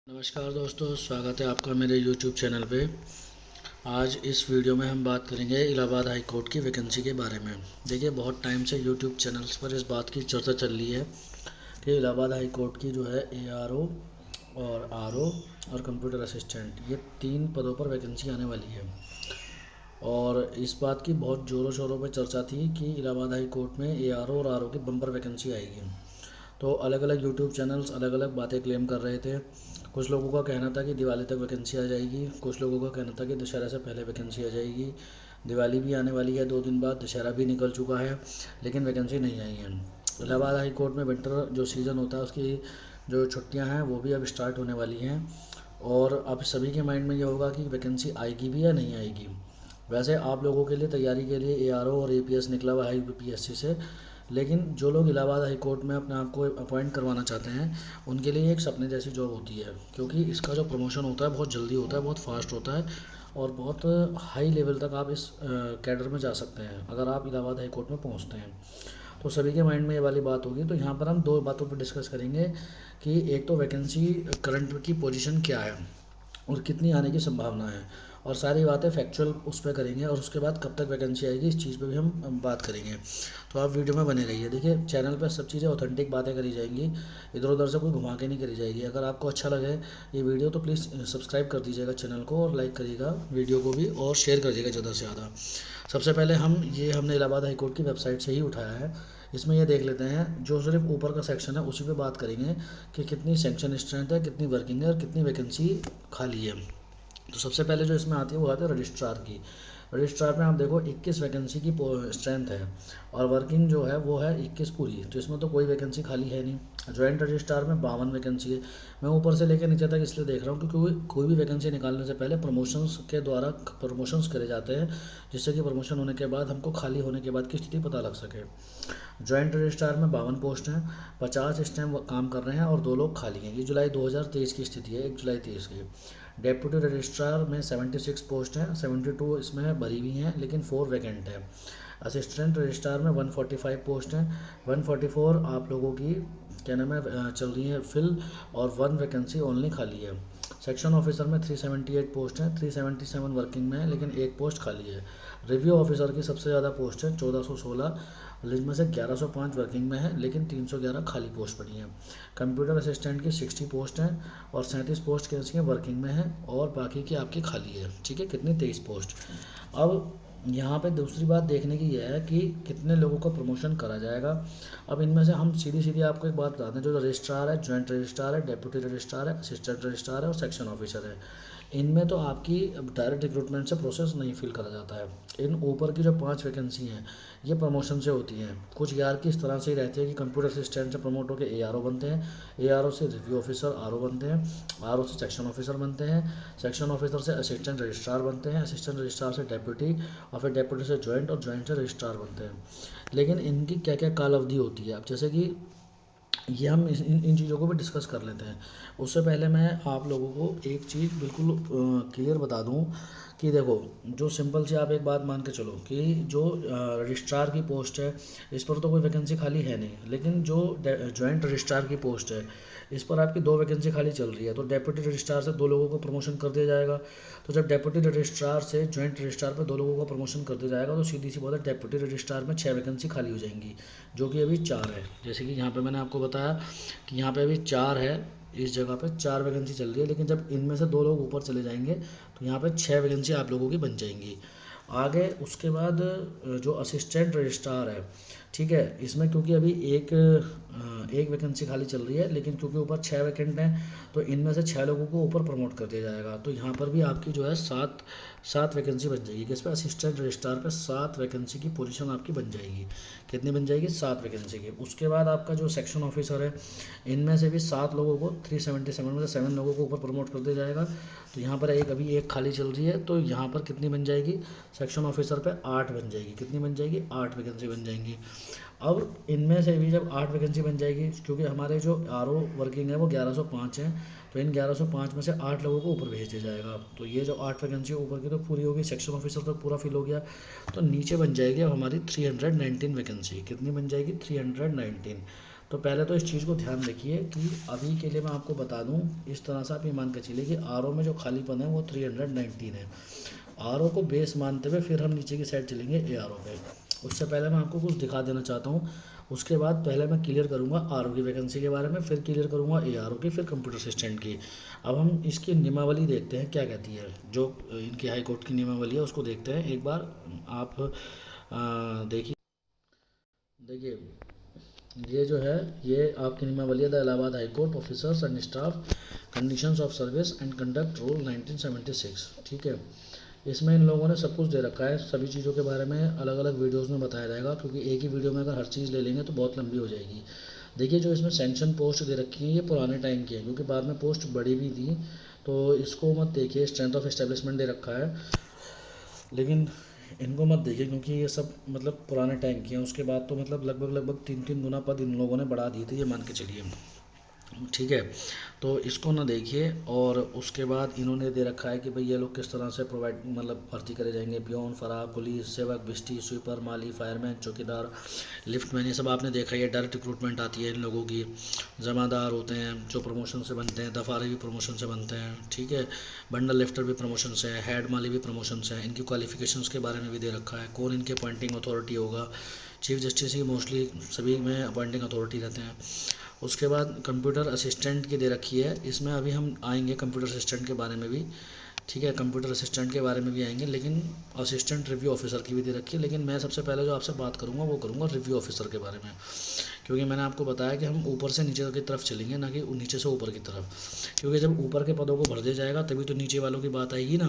नमस्कार दोस्तों, स्वागत है आपका मेरे YouTube चैनल पे। आज इस वीडियो में हम बात करेंगे इलाहाबाद हाई कोर्ट की वैकेंसी के बारे में। देखिए, बहुत टाइम से YouTube चैनल्स पर इस बात की चर्चा चल रही है कि इलाहाबाद हाई कोर्ट की जो है ARO और RO और कंप्यूटर असिस्टेंट, ये 3 पदों पर वैकेंसी आने वाली है। और इस बात की बहुत ज़ोरों शोरों पर चर्चा थी कि इलाहाबाद हाई कोर्ट में ARO और RO की बम्पर वैकेंसी आएगी। तो अलग अलग यूट्यूब चैनल्स अलग अलग बातें क्लेम कर रहे थे। कुछ लोगों का कहना था कि दिवाली तक वैकेंसी आ जाएगी, कुछ लोगों का कहना था कि दशहरा से पहले वैकेंसी आ जाएगी। दिवाली भी आने वाली है 2 दिन बाद, दशहरा भी निकल चुका है, लेकिन वैकेंसी नहीं आई है। इलाहाबाद हाई कोर्ट में विंटर जो सीज़न होता है उसकी जो छुट्टियां हैं वो भी अब स्टार्ट होने वाली हैं। और अब सभी के माइंड में ये होगा कि वैकेंसी आएगी भी या नहीं आएगी। वैसे आप लोगों के लिए तैयारी के लिए ARO और APS निकला हुआ है UPSC से, लेकिन जो लोग इलाहाबाद हाई कोर्ट में अपने आप को अपॉइंट करवाना चाहते हैं उनके लिए एक सपने जैसी जॉब होती है, क्योंकि इसका जो प्रमोशन होता है बहुत जल्दी होता है, बहुत फास्ट होता है और बहुत हाई लेवल तक आप इस कैडर में जा सकते हैं अगर आप इलाहाबाद हाई कोर्ट में पहुंचते हैं। तो सभी के माइंड में ये वाली बात होगी। तो यहाँ पर हम 2 बातों पर डिस्कस करेंगे कि एक तो वैकेंसी करंट की पोजीशन क्या है और कितनी आने की संभावना है, और सारी बातें फैक्चुअल उस पर करेंगे, और उसके बाद कब तक वैकेंसी आएगी इस चीज़ पे भी हम बात करेंगे। तो आप वीडियो में बने रहिए। देखिए, चैनल पर सब चीज़ें ऑथेंटिक बातें करी जाएंगी, इधर उधर से कोई घुमा के नहीं करी जाएगी। अगर आपको अच्छा लगे ये वीडियो तो प्लीज़ सब्सक्राइब कर दीजिएगा चैनल को और लाइक करिएगा वीडियो को भी और शेयर करिएगा ज़्यादा से ज़्यादा। सबसे पहले हमने इलाहाबाद हाई कोर्ट की वेबसाइट से ही उठाया है। इसमें ये देख लेते हैं, जो सिर्फ ऊपर का सेक्शन है उसी पे बात करेंगे कि कितनी सेक्शन स्ट्रेंथ है, कितनी वर्किंग है और कितनी वैकेंसी खाली है। तो सबसे पहले जो इसमें आती है वो आती है रजिस्ट्रार की। रजिस्ट्रार में आप देखो 21 वैकेंसी की स्ट्रेंथ है और वर्किंग जो है वो है 21 पूरी। तो इसमें तो कोई वैकेंसी खाली है नहीं। जॉइंट रजिस्ट्रार में 52 वैकेंसी है। मैं ऊपर से लेकर नीचे तक इसलिए देख रहा हूँ क्योंकि कोई भी वैकेंसी निकालने से पहले प्रमोशंस के द्वारा प्रमोशंस करे जाते हैं, जिससे कि प्रमोशन होने के बाद हमको खाली होने के बाद की स्थिति पता लग सके। जॉइंट रजिस्ट्रार में 52 पोस्ट हैं, 50 इस टाइम काम कर रहे हैं और 2 लोग खाली हैं। ये जुलाई 2023 की स्थिति है, 1 जुलाई 23 की। डेप्यूटी रजिस्ट्रार में 76 पोस्ट हैं, 72 इसमें भरी हुई हैं लेकिन 4 वैकेंट है। असिस्टेंट रजिस्ट्रार में 145 पोस्ट हैं, 144 आप लोगों की क्या नाम है चल रही है फिल, और 1 वैकेंसी ओनली खाली है। सेक्शन ऑफिसर में 378 पोस्ट हैं, 377 वर्किंग में है लेकिन 1 पोस्ट खाली है। रिव्यू ऑफिसर की सबसे ज़्यादा पोस्ट है 1416, जिसमें से 1105 वर्किंग में है लेकिन 311 खाली पोस्ट पड़ी हैं। कंप्यूटर असिस्टेंट की 60 पोस्ट हैं और 37 पोस्ट कैसी हैं वर्किंग में है और बाकी की आपकी खाली है। ठीक है, कितनी 23 पोस्ट। अब यहाँ पे दूसरी बात देखने की यह है कि कितने लोगों को प्रमोशन करा जाएगा। अब इनमें से हम सीधी सीधी आपको एक बात बताते हैं, जो रजिस्ट्रार है, जॉइंट रजिस्ट्रार है, डेप्यूटी रजिस्ट्रार है, असिस्टेंट रजिस्ट्रार है और सेक्शन ऑफिसर है, इनमें तो आपकी डायरेक्ट रिक्रूटमेंट से प्रोसेस नहीं फिल करा जाता है। इन ऊपर की जो 5 वैकेंसी हैं ये प्रमोशन से होती हैं। कुछ यार की इस तरह से ही रहती है कि कंप्यूटर असिस्टेंट से प्रमोट होकर ARO बनते हैं, ARO से रिव्यू ऑफिसर RO बनते हैं, RO से सेक्शन ऑफिसर बनते हैं, सेक्शन ऑफिसर से असिस्टेंट रजिस्ट्रार बनते हैं, असिस्टेंट रजिस्ट्रार से डेप्यूटी और फिर डेप्यूटी से जॉइंट और जॉइंट से रजिस्ट्रार बनते हैं। लेकिन इनकी क्या क्या काल अवधि होती है, अब जैसे कि ये हम इन चीज़ों को भी डिस्कस कर लेते हैं। उससे पहले मैं आप लोगों को एक चीज़ बिल्कुल क्लियर बता दूं कि देखो, जो सिंपल से आप एक बात मान के चलो कि जो रजिस्ट्रार की पोस्ट है इस पर तो कोई वैकेंसी खाली है नहीं, लेकिन जो जॉइंट रजिस्ट्रार की पोस्ट है इस पर आपकी 2 वैकेंसी खाली चल रही है। तो डेप्यूटी रजिस्ट्रार से 2 लोगों को प्रमोशन कर दिया जाएगा। तो जब डेप्यूटी रजिस्ट्रार से जॉइंट रजिस्ट्रार पर 2 लोगों का प्रमोशन कर दिया जाएगा तो सीधी सी बात है डेप्यूटी रजिस्ट्रार में 6 वैकेंसी खाली हो जाएंगी, जो कि अभी 4 है। जैसे कि यहाँ पे मैंने आपको बताया कि यहाँ पे अभी 4 है, इस जगह पे 4 वैकेंसी चल रही है, लेकिन जब इनमें से 2 लोग ऊपर चले जाएंगे तो यहाँ पे 6 वैकेंसी आप लोगों की बन जाएंगी। आगे उसके बाद जो असिस्टेंट रजिस्ट्रार है, ठीक है, इसमें क्योंकि अभी एक वैकेंसी खाली चल रही है, लेकिन क्योंकि ऊपर 6 वैकेंट हैं तो इनमें से 6 लोगों को ऊपर प्रमोट कर दिया जाएगा। तो यहाँ पर भी आपकी जो है 7 वैकेंसी बन जाएगी। किस पे? असिस्टेंट रजिस्ट्रार पे 7 वैकेंसी की पोजीशन आपकी बन जाएगी। कितनी बन जाएगी? 7 वैकेंसी की। उसके बाद आपका जो सेक्शन ऑफिसर है, इनमें से भी 7 लोगों को 377 में से 7 लोगों को ऊपर प्रमोट कर दिया जाएगा। तो यहाँ पर अभी एक खाली चल रही है, तो यहाँ पर कितनी बन जाएगी? सेक्शन ऑफिसर पे 8 बन जाएगी। कितनी बन जाएगी? 8 वैकेंसी बन जाएंगी। अब इनमें से भी जब 8 वैकेंसी बन जाएगी, क्योंकि हमारे जो RO वर्किंग है वो 1105 है, तो इन 1105 में से 8 लोगों को ऊपर भेज दिया जाएगा। तो ये जो 8 वैकेंसी ऊपर की तो पूरी होगी, सेक्शन ऑफिसर तक पूरा फिल हो गया। तो नीचे बन जाएगी अब हमारी 319 वैकेंसी। कितनी बन जाएगी? 319। तो पहले तो इस चीज़ को ध्यान रखिए कि अभी के लिए मैं आपको बता दूं, इस तरह से आप ये मान के चलिए कि आर में जो खालीपन है वो 319 है। आर को बेस मानते हुए फिर हम नीचे की साइड चलेंगे ए पे। उससे पहले मैं आपको कुछ दिखा देना चाहता हूँ। उसके बाद पहले मैं क्लियर करूँगा आर की वैकेंसी के बारे में, फिर क्लियर करूँगा ए की, फिर कंप्यूटर असिस्टेंट की। अब हम इसकी नियमावली देखते हैं क्या कहती है, जो इनकी हाई कोर्ट की नियमावली है उसको देखते हैं एक बार। आप देखिए, देखिए ये जो है ये आपकी नियमावली है, the Allahabad high court officers and staff conditions of service and conduct rule 1976। ठीक है, इसमें इन लोगों ने सब कुछ दे रखा है, सभी चीज़ों के बारे में अलग अलग वीडियोस में बताया जाएगा, क्योंकि एक ही वीडियो में अगर हर चीज़ ले लेंगे तो बहुत लंबी हो जाएगी। देखिए जो इसमें सैंक्शन पोस्ट दे रखी है ये पुराने टाइम की है, क्योंकि बाद में पोस्ट बड़ी भी थी, तो इसको मत देखिए। स्ट्रेंथ ऑफ एस्टेब्लिशमेंट दे रखा है, लेकिन इनको मत देखिए क्योंकि ये सब मतलब पुराने टाइम की हैं। उसके बाद तो मतलब लगभग लगभग 3-3 गुना पद इन लोगों ने बढ़ा दिए थे, ये मान के चलिए। ठीक है, तो इसको ना देखिए। और उसके बाद इन्होंने दे रखा है कि भाई ये लोग किस तरह से प्रोवाइड मतलब भर्ती करे जाएंगे। पियोन, फराग, पुलिस सेवक, बिस्टी, स्वीपर, माली, फायरमैन, चौकीदार, लिफ्टमैन, ये सब आपने देखा ही है। डायरेक्ट रिक्रूटमेंट आती है इन लोगों की। जमादार होते हैं जो प्रमोशन से बनते हैं, दफारी भी प्रमोशन से बनते हैं। ठीक है, बंडल लिफ्टर भी प्रमोशन से है, हेड माली भी प्रमोशन से है। इनकी क्वालिफिकेशंस के बारे में भी दे रखा है, कौन इनके अपॉइंटिंग अथॉरिटी होगा। चीफ जस्टिस ही मोस्टली सभी में अपॉइंटिंग अथॉरिटी रहते हैं। उसके बाद कंप्यूटर असिस्टेंट की दे रखी है, इसमें अभी हम आएंगे कंप्यूटर असिस्टेंट के बारे में भी। ठीक है, कंप्यूटर असिस्टेंट के बारे में भी आएंगे, लेकिन असिस्टेंट रिव्यू ऑफिसर की भी दे रखी है। लेकिन मैं सबसे पहले जो आपसे बात करूंगा वो करूंगा रिव्यू ऑफिसर के बारे में, क्योंकि मैंने आपको बताया कि हम ऊपर से नीचे की तरफ चलेंगे, ना कि नीचे से ऊपर की तरफ। क्योंकि जब ऊपर के पदों को भर दिया जाएगा तभी तो नीचे वालों की बात आएगी ना,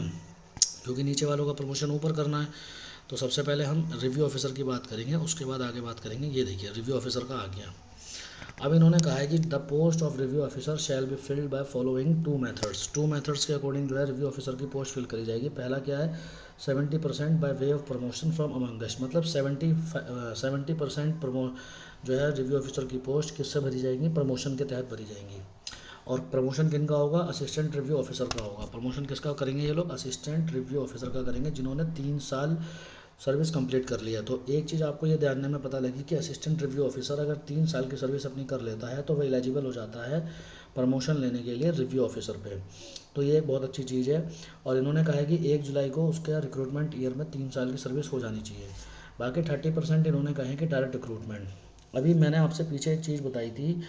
क्योंकि नीचे वालों का प्रमोशन ऊपर करना है। तो सबसे पहले हम रिव्यू ऑफिसर की बात करेंगे, उसके बाद आगे बात करेंगे। ये देखिए रिव्यू ऑफिसर का आ गया। अब इन्होंने कहा है कि the post of review officer shall be filled by following 2 methods के अकॉर्डिंग जो है रिव्यू ऑफिसर की पोस्ट फिल करी जाएगी। पहला क्या है, 70% by way of promotion from among us, मतलब 70% जो है रिव्यू ऑफिसर की पोस्ट किससे भरी जाएंगी, प्रमोशन के तहत भरी जाएंगी। और प्रमोशन किन का होगा, असिस्टेंट रिव्यू ऑफिसर का होगा। प्रमोशन किसका करेंगे ये लोग, असिस्टेंट रिव्यू ऑफिसर का करेंगे, जिन्होंने 3 साल सर्विस कंप्लीट कर लिया। तो एक चीज़ आपको ये ध्यान में पता लगी कि असिस्टेंट रिव्यू ऑफिसर अगर 3 साल की सर्विस अपनी कर लेता है तो वह एलिजिबल हो जाता है प्रमोशन लेने के लिए रिव्यू ऑफिसर पे। तो ये एक बहुत अच्छी चीज़ है। और इन्होंने कहा है कि 1 जुलाई को उसके रिक्रूटमेंट ईयर में 3 साल की सर्विस हो जानी चाहिए। बाकी 30% इन्होंने कहा है कि डायरेक्ट रिक्रूटमेंट। अभी मैंने आपसे पीछे एक चीज़ बताई थी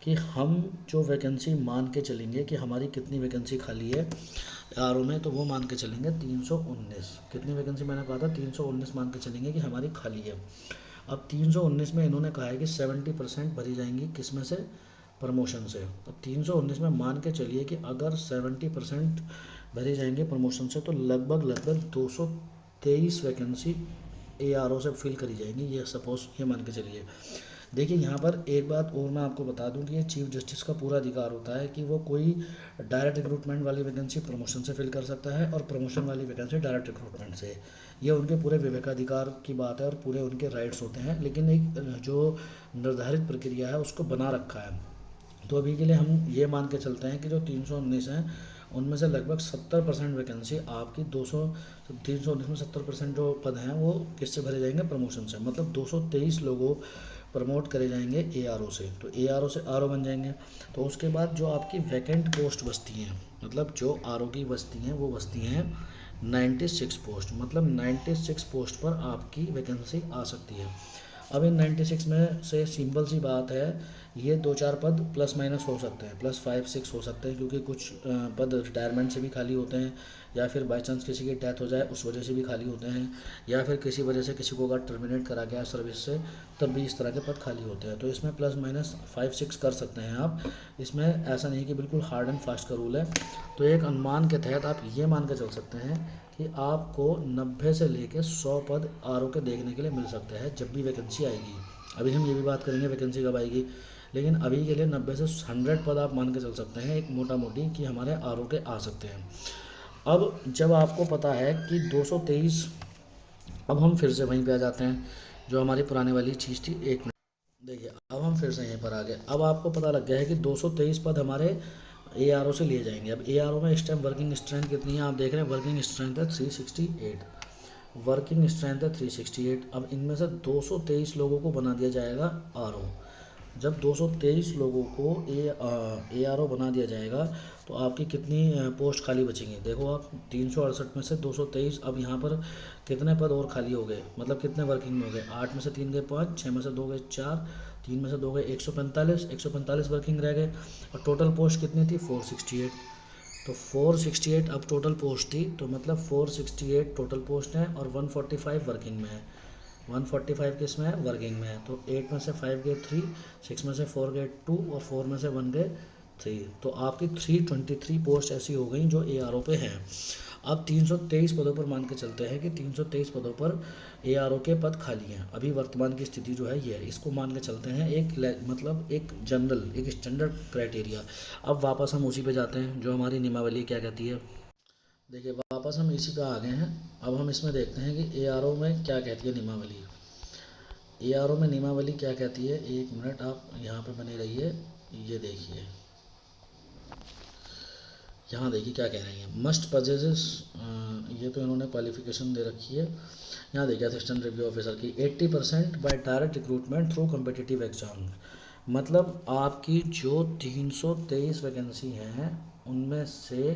कि हम जो वैकेंसी मान के चलेंगे कि हमारी कितनी वैकेंसी खाली है आर में, तो वो मान के चलेंगे 319। कितनी वैकेंसी मैंने कहा था, 319 मान के चलेंगे कि हमारी खाली है। अब 319 में इन्होंने कहा है कि 70% भरी जाएंगी, किस में से, प्रमोशन से। अब 319 में मान के चलिए कि अगर 70% भरी जाएंगे प्रमोशन से, तो लगभग लगभग 223 वैकेंसी ए से फिल करी जाएंगी, ये सपोज ये मान के चलिए। देखिए यहाँ पर एक बात और मैं आपको बता दूं कि ये चीफ जस्टिस का पूरा अधिकार होता है कि वो कोई डायरेक्ट रिक्रूटमेंट वाली वैकेंसी प्रमोशन से फिल कर सकता है और प्रमोशन वाली वैकेंसी डायरेक्ट रिक्रूटमेंट से। ये उनके पूरे विवेकाधिकार की बात है और पूरे उनके राइट्स होते हैं, लेकिन एक जो निर्धारित प्रक्रिया है उसको बना रखा है। तो अभी के लिए हम ये मान के चलते हैं कि जो 319 हैं उनमें से लगभग 70% वैकेंसी आपकी 319 में 70% जो पद हैं वो किससे भरे जाएंगे, प्रमोशन से। मतलब 223 लोगों प्रमोट करे जाएंगे ए से, तो ए से आर बन जाएंगे। तो उसके बाद जो आपकी वैकेंट पोस्ट बचती हैं, मतलब जो आर की बचती हैं वो बचती हैं 96 पोस्ट, मतलब 96 पोस्ट पर आपकी वैकेंसी आ सकती है। अब इन 96 में से सिंपल सी बात है, ये 2-4 पद प्लस माइनस हो सकते हैं, +5-6 हो सकते हैं, क्योंकि कुछ पद रिटायरमेंट से भी खाली होते हैं, या फिर बाई चांस किसी की डेथ हो जाए उस वजह से भी खाली होते हैं, या फिर किसी वजह से किसी को अगर टर्मिनेट करा गया सर्विस से तब भी इस तरह के पद खाली होते हैं। तो इसमें +-5-6 कर सकते हैं आप। इसमें ऐसा नहीं कि बिल्कुल हार्ड एंड फास्ट का रूल है। तो एक अनुमान के तहत आप ये मान के चल सकते हैं कि आपको 90 से लेकर 100 पद आर के देखने के लिए मिल सकते हैं जब भी वैकेंसी आएगी। अभी हम ये भी बात करेंगे वैकेंसी कब आएगी, लेकिन अभी के लिए 90 से 100 पद आप मान के चल सकते हैं एक मोटा मोटी कि हमारे आर के आ सकते हैं। अब जब आपको पता है कि 223, अब हम फिर से वहीं पे आ जाते हैं जो हमारी पुराने वाली चीज़ थी। एक मिनट देखिए, अब हम फिर से यहीं पर आ गए। अब आपको पता लग गया है कि 223 पद हमारे ए से लिए जाएंगे। अब ए में इस टाइम वर्किंग स्ट्रेंथ कितनी है, आप देख रहे हैं वर्किंग स्ट्रेंथ है 368, वर्किंग स्ट्रेंथ है 368। अब इनमें से 223 लोगों को बना दिया जाएगा आर जब 223 लोगों को ARO बना दिया जाएगा तो आपकी कितनी पोस्ट खाली बचेंगी। देखो आप 368 में से 223, अब यहाँ पर कितने पद और खाली हो गए, मतलब कितने वर्किंग में हो गए। 8 में से 3 गए 5, 6 में से 2 गए 4, 3 में से 2 गए 145 वर्किंग रह गए। और टोटल पोस्ट कितनी थी 468। तो 468 अब टोटल पोस्ट थी, तो मतलब 468 टोटल पोस्ट है और 145 वर्किंग में है। 145 किस में है, वर्किंग में है। तो 8 में से 5 गए 3, 6 में से 4 गए 2 और 4 में से 1 गए 3। तो आपकी 323 पोस्ट ऐसी हो गई जो ARO पे हैं। अब 323 पदों पर मान के चलते हैं कि 323 पदों पर ARO के पद खाली हैं। अभी वर्तमान की स्थिति जो है ये है, इसको मान के चलते हैं मतलब एक जनरल, एक स्टैंडर्ड क्राइटेरिया। अब वापस हम उसी पे जाते हैं जो हमारी नियमावली क्या कहती है। देखिए वापस हम इसी पे आ गए हैं। अब हम इसमें देखते हैं कि ARO में क्या कहती है नियमावली। ARO में नियमावली क्या कहती है, एक मिनट आप यहाँ पे बने रहिए। ये देखिए, यहाँ देखिए क्या कह रही है, मस्ट पजेसेस, ये तो इन्होंने क्वालिफिकेशन दे रखी है। यहाँ देखिए असिस्टेंट रिव्यू ऑफिसर की 80% by direct recruitment through competitive exam. मतलब आपकी जो 323 वैकेंसी हैं उनमें से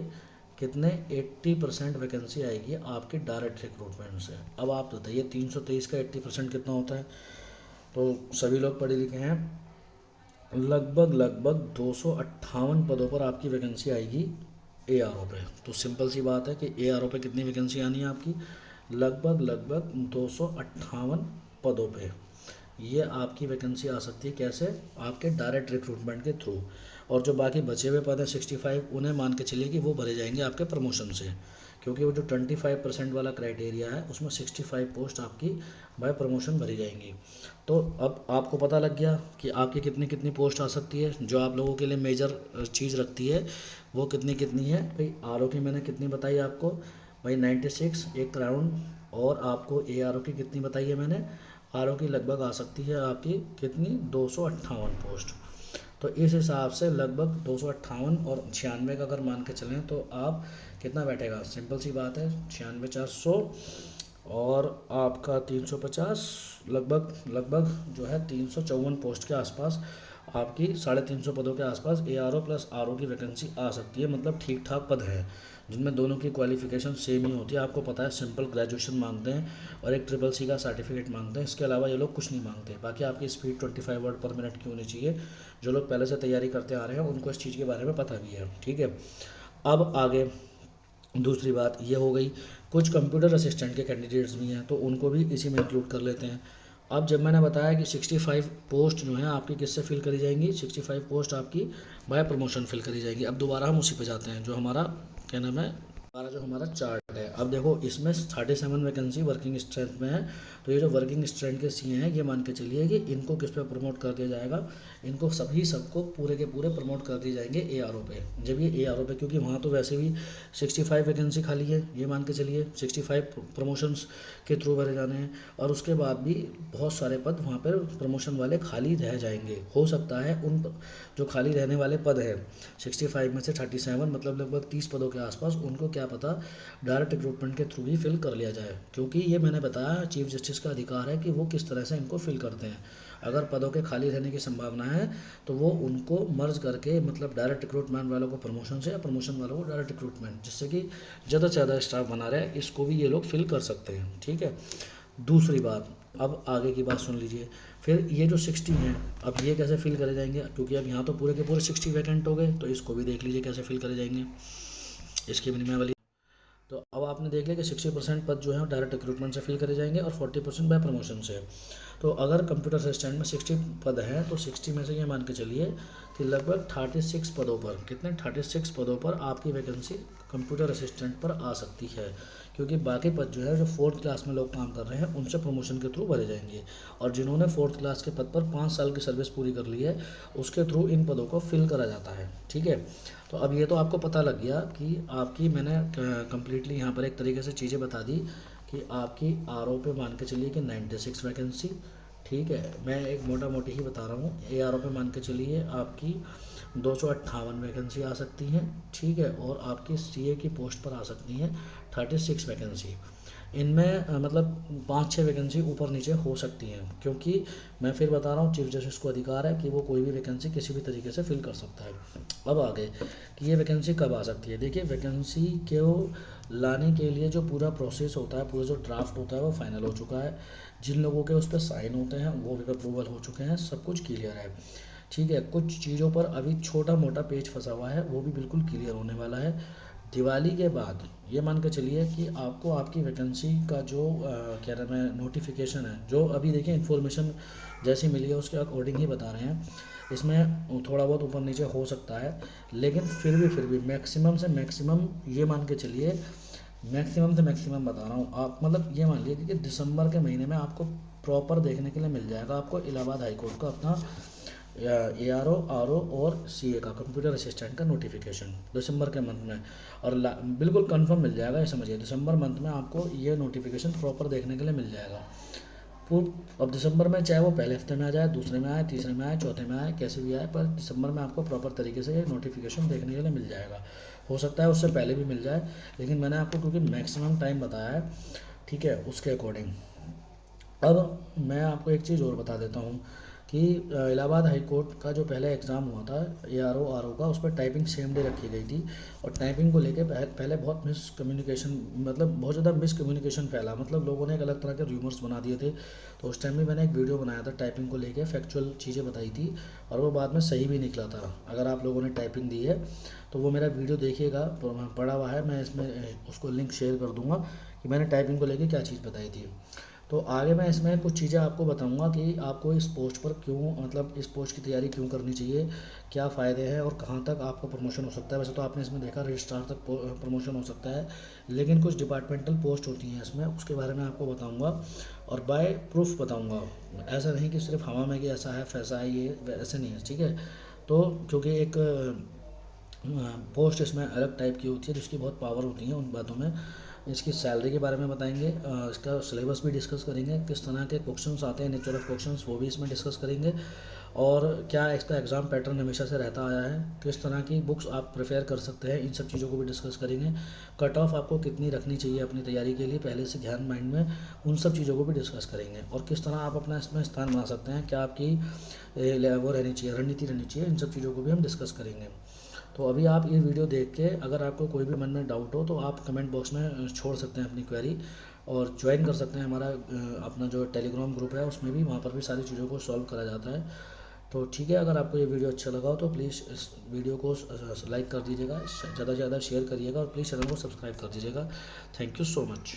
कितने 80% वैकेंसी आएगी आपकी डायरेक्ट रिक्रूटमेंट से। अब आप बताइए 323 का 80% कितना होता है। तो सभी लोग पढ़े लिखे हैं, लगभग 258 पदों पर आपकी वैकेंसी आएगी ARO पे। तो सिंपल सी बात है कि ARO पे कितनी वैकेंसी आनी है आपकी, लगभग 258 पदों पे ये आपकी वैकेंसी आ सकती है। कैसे, आपके डायरेक्ट रिक्रूटमेंट के थ्रू। और जो बाकी बचे हुए पद हैं 65, उन्हें मान के चलिए कि वो भरे जाएंगे आपके प्रमोशन से, क्योंकि वो जो 25% वाला क्राइटेरिया है उसमें 65 पोस्ट आपकी बाय प्रमोशन भरी जाएंगी। तो अब आपको पता लग गया कि आपकी कितनी कितनी पोस्ट आ सकती है। जो आप लोगों के लिए मेजर चीज़ रखती है वो कितनी कितनी है भाई। ARO की मैंने कितनी बताई आपको भाई 96 एक राउंड, और आपको ARO की कितनी बताई है मैंने, ARO की लगभग आ सकती है आपकी कितनी 258 पोस्ट। तो इस हिसाब से लगभग 258 और 96 का अगर मान के चलें तो आप कितना बैठेगा, सिंपल सी बात है 96 400 और आपका 350, लगभग जो है 354 पोस्ट के आसपास आपकी 350 पदों के आसपास ARO प्लस RO की वैकेंसी आ सकती है। मतलब ठीक ठाक पद है जिनमें दोनों की क्वालिफिकेशन सेम ही होती है। आपको पता है सिंपल ग्रेजुएशन मांगते हैं और एक CCC का सर्टिफिकेट मांगते हैं। इसके अलावा ये लोग कुछ नहीं मांगते। बाकी आपकी स्पीड 25 वर्ड पर मिनट की होनी चाहिए। जो लोग पहले से तैयारी करते आ रहे हैं उनको इस चीज़ के बारे में पता भी है। ठीक है, अब आगे दूसरी बात ये हो गई, कुछ कंप्यूटर असिस्टेंट के कैंडिडेट्स भी हैं तो उनको भी इसी में इंक्लूड कर लेते हैं। अब जब मैंने बताया कि 65 पोस्ट जो है आपकी किससे फिल करी जाएंगी, 65 पोस्ट आपकी बाय प्रमोशन फिल करी जाएंगी। अब दोबारा हम उसी पे जाते हैं जो हमारा क्या नाम है, हमारा जो हमारा चार्ट है। अब देखो इसमें 37 वैकेंसी वर्किंग स्ट्रेंथ में है। तो ये जो वर्किंग स्ट्रेंथ के सी हैं ये मान के चलिए कि इनको किस पे प्रमोट कर दिया जाएगा, इनको सबको पूरे के पूरे प्रमोट कर दिए जाएंगे ARO पे। जब ये ARO पे, क्योंकि वहाँ तो वैसे भी 65 वैकेंसी खाली है, ये मान के चलिए 65 प्रमोशंस के थ्रू भरे जाने हैं। और उसके बाद भी बहुत सारे पद वहाँ पर प्रमोशन वाले खाली रह जाएंगे। हो सकता है उन जो खाली रहने वाले पद हैं 65 में से 37 मतलब लगभग 30 पदों के आसपास, उनको क्या पता डायरेक्ट रिक्रूटमेंट के थ्रू ही फिल कर लिया जाए। क्योंकि ये मैंने बताया चीफ जस्टिस का अधिकार है कि वो किस तरह से इनको फिल करते हैं। अगर पदों के खाली रहने की संभावना है तो वो उनको मर्ज करके, मतलब डायरेक्ट रिक्रूटमेंट वालों को प्रमोशन से या प्रमोशन वालों को डायरेक्ट रिक्रूटमेंट, जिससे कि ज़्यादा से ज़्यादा स्टाफ बना रहे, इसको भी ये लोग फिल कर सकते हैं। ठीक है, दूसरी बात, अब आगे की बात सुन लीजिए। फिर ये जो 60 हैं, अब ये कैसे फिल करे जाएंगे, क्योंकि अब यहाँ तो पूरे के पूरे 60 वैकेंट हो गए, तो इसको भी देख लीजिए कैसे फिल करे जाएंगे इसकी मिनिमम वाली। तो अब आपने देख लिया कि 60% पद जो है डायरेक्ट रिक्रूटमेंट से फिल करे जाएंगे और 40% बाय प्रमोशन से। तो अगर कंप्यूटर असिस्टेंट में 60 पद हैं तो 60 में से ये मान के चलिए कि लगभग 36 पदों पर, कितने 36 पदों पर आपकी वैकेंसी कंप्यूटर असिस्टेंट पर आ सकती है। क्योंकि बाकी पद जो है जो 4th क्लास में लोग काम कर रहे हैं उनसे प्रमोशन के थ्रू भरे जाएंगे। और जिन्होंने 4th क्लास के पद पर 5 साल की सर्विस पूरी कर ली है उसके थ्रू इन पदों को फिल करा जाता है। ठीक है, तो अब ये तो आपको पता लग गया कि आपकी, मैंने कम्प्लीटली यहाँ पर एक तरीके से चीज़ें बता दी कि आपकी RO पे मान के चलिए कि 96 वैकेंसी। ठीक है, मैं एक मोटा मोटी ही बता रहा हूँ। ARO पे मान के चलिए आपकी 258 वैकेंसी आ सकती हैं। ठीक है, और आपकी CA की पोस्ट पर आ सकती हैं 36 वैकेंसी। इनमें मतलब 5-6 वैकेंसी ऊपर नीचे हो सकती हैं, क्योंकि मैं फिर बता रहा हूँ चीफ जस्टिस को अधिकार है कि वो कोई भी वैकेंसी किसी भी तरीके से फिल कर सकता है। अब आगे कि ये वैकेंसी कब आ सकती है। देखिए वैकेंसी को लाने के लिए जो पूरा प्रोसेस होता है, पूरा जो ड्राफ्ट होता है वो फाइनल हो चुका है। जिन लोगों के उस पर साइन होते हैं वो भी अप्रूवल हो चुके हैं, सब कुछ क्लियर है। ठीक है, कुछ चीज़ों पर अभी छोटा मोटा पेच फंसा हुआ है, वो भी बिल्कुल क्लियर होने वाला है। दिवाली के बाद ये मान के चलिए कि आपको आपकी वैकेंसी का जो क्या नाम है नोटिफिकेशन है, जो अभी देखिए इन्फॉर्मेशन जैसी मिली है उसके अकॉर्डिंग ही बता रहे हैं। इसमें थोड़ा बहुत ऊपर नीचे हो सकता है, लेकिन फिर भी मैक्सिमम से मैक्सिमम ये मान के चलिए, मैक्सिमम से मैक्सिमम बता रहा हूँ आप, मतलब ये मान लीजिए कि दिसंबर के महीने में आपको प्रॉपर देखने के लिए मिल जाएगा आपको इलाहाबाद हाई कोर्ट का अपना ARO RO और CA का कंप्यूटर असिस्टेंट का नोटिफिकेशन दिसंबर के मंथ में। और बिल्कुल कंफर्म मिल जाएगा, ये समझिए दिसंबर मंथ में आपको ये नोटिफिकेशन प्रॉपर देखने के लिए मिल जाएगा। अब दिसंबर में चाहे वो पहले हफ्ते में आ जाए, दूसरे में आए, तीसरे में आए, चौथे में आए, कैसे भी आए, पर दिसंबर में आपको प्रॉपर तरीके से ये नोटिफिकेशन देखने के लिए मिल जाएगा। हो सकता है उससे पहले भी मिल जाए, लेकिन मैंने आपको क्योंकि मैक्सिमम टाइम बताया है, ठीक है, उसके अकॉर्डिंग। अब मैं आपको एक चीज़ और बता देता हूँ कि इलाहाबाद हाई कोर्ट का जो पहले एग्ज़ाम हुआ था ARO RO का, उस पर टाइपिंग सेम डे रखी गई थी। और टाइपिंग को लेके पहले बहुत मिसकम्युनिकेशन, मतलब बहुत ज़्यादा मिसकम्युनिकेशन फैला, मतलब लोगों ने एक अलग तरह के रूमर्स बना दिए थे। तो उस टाइम में मैंने एक वीडियो बनाया था टाइपिंग को लेके, फैक्चुअल चीज़ें बताई थी, और वो बाद में सही भी निकला था। अगर आप लोगों ने टाइपिंग दी है तो वो मेरा वीडियो देखिएगा, पड़ा हुआ है, मैं इसमें उसको लिंक शेयर कर दूँगा कि मैंने टाइपिंग को लेके क्या चीज़ बताई थी। तो आगे मैं इसमें कुछ चीज़ें आपको बताऊंगा कि आपको इस पोस्ट पर क्यों, मतलब इस पोस्ट की तैयारी क्यों करनी चाहिए, क्या फ़ायदे हैं और कहाँ तक आपका प्रमोशन हो सकता है। वैसे तो आपने इसमें देखा रजिस्ट्रार तक प्रमोशन हो सकता है, लेकिन कुछ डिपार्टमेंटल पोस्ट होती हैं इसमें, उसके बारे में आपको बताऊँगा और बाय प्रूफ बताऊँगा। ऐसा नहीं कि सिर्फ हवा में कि ऐसा है फैसा है, ये ऐसे नहीं है, ठीक है। तो क्योंकि एक पोस्ट इसमें अलग टाइप की होती है जिसकी बहुत पावर होती है उन बातों में। इसकी सैलरी के बारे में बताएंगे, इसका सिलेबस भी डिस्कस करेंगे, किस तरह के क्वेश्चंस आते हैं, नेचर ऑफ क्वेश्चंस वो भी इसमें डिस्कस करेंगे, और क्या इसका एग्ज़ाम पैटर्न हमेशा से रहता आया है, किस तरह की बुक्स आप प्रेफर कर सकते हैं, इन सब चीज़ों को भी डिस्कस करेंगे। कट ऑफ आपको कितनी रखनी चाहिए अपनी तैयारी के लिए पहले से ध्यान माइंड में, उन सब चीज़ों को भी डिस्कस करेंगे। और किस तरह आप अपना इसमें स्थान बना सकते हैं, क्या आपकी वो रहनी चाहिए, रणनीति रहनी चाहिए, इन सब चीज़ों को भी हम डिस्कस करेंगे। तो अभी आप ये वीडियो देख के अगर आपको कोई भी मन में डाउट हो तो आप कमेंट बॉक्स में छोड़ सकते हैं अपनी क्वेरी, और ज्वाइन कर सकते हैं हमारा अपना जो टेलीग्राम ग्रुप है उसमें भी, वहाँ पर भी सारी चीज़ों को सॉल्व करा जाता है। तो ठीक है, अगर आपको ये वीडियो अच्छा लगा हो तो प्लीज़ इस वीडियो को लाइक कर दीजिएगा, ज़्यादा से ज़्यादा शेयर करिएगा, और प्लीज़ चैनल को सब्सक्राइब कर दीजिएगा। Thank you so much.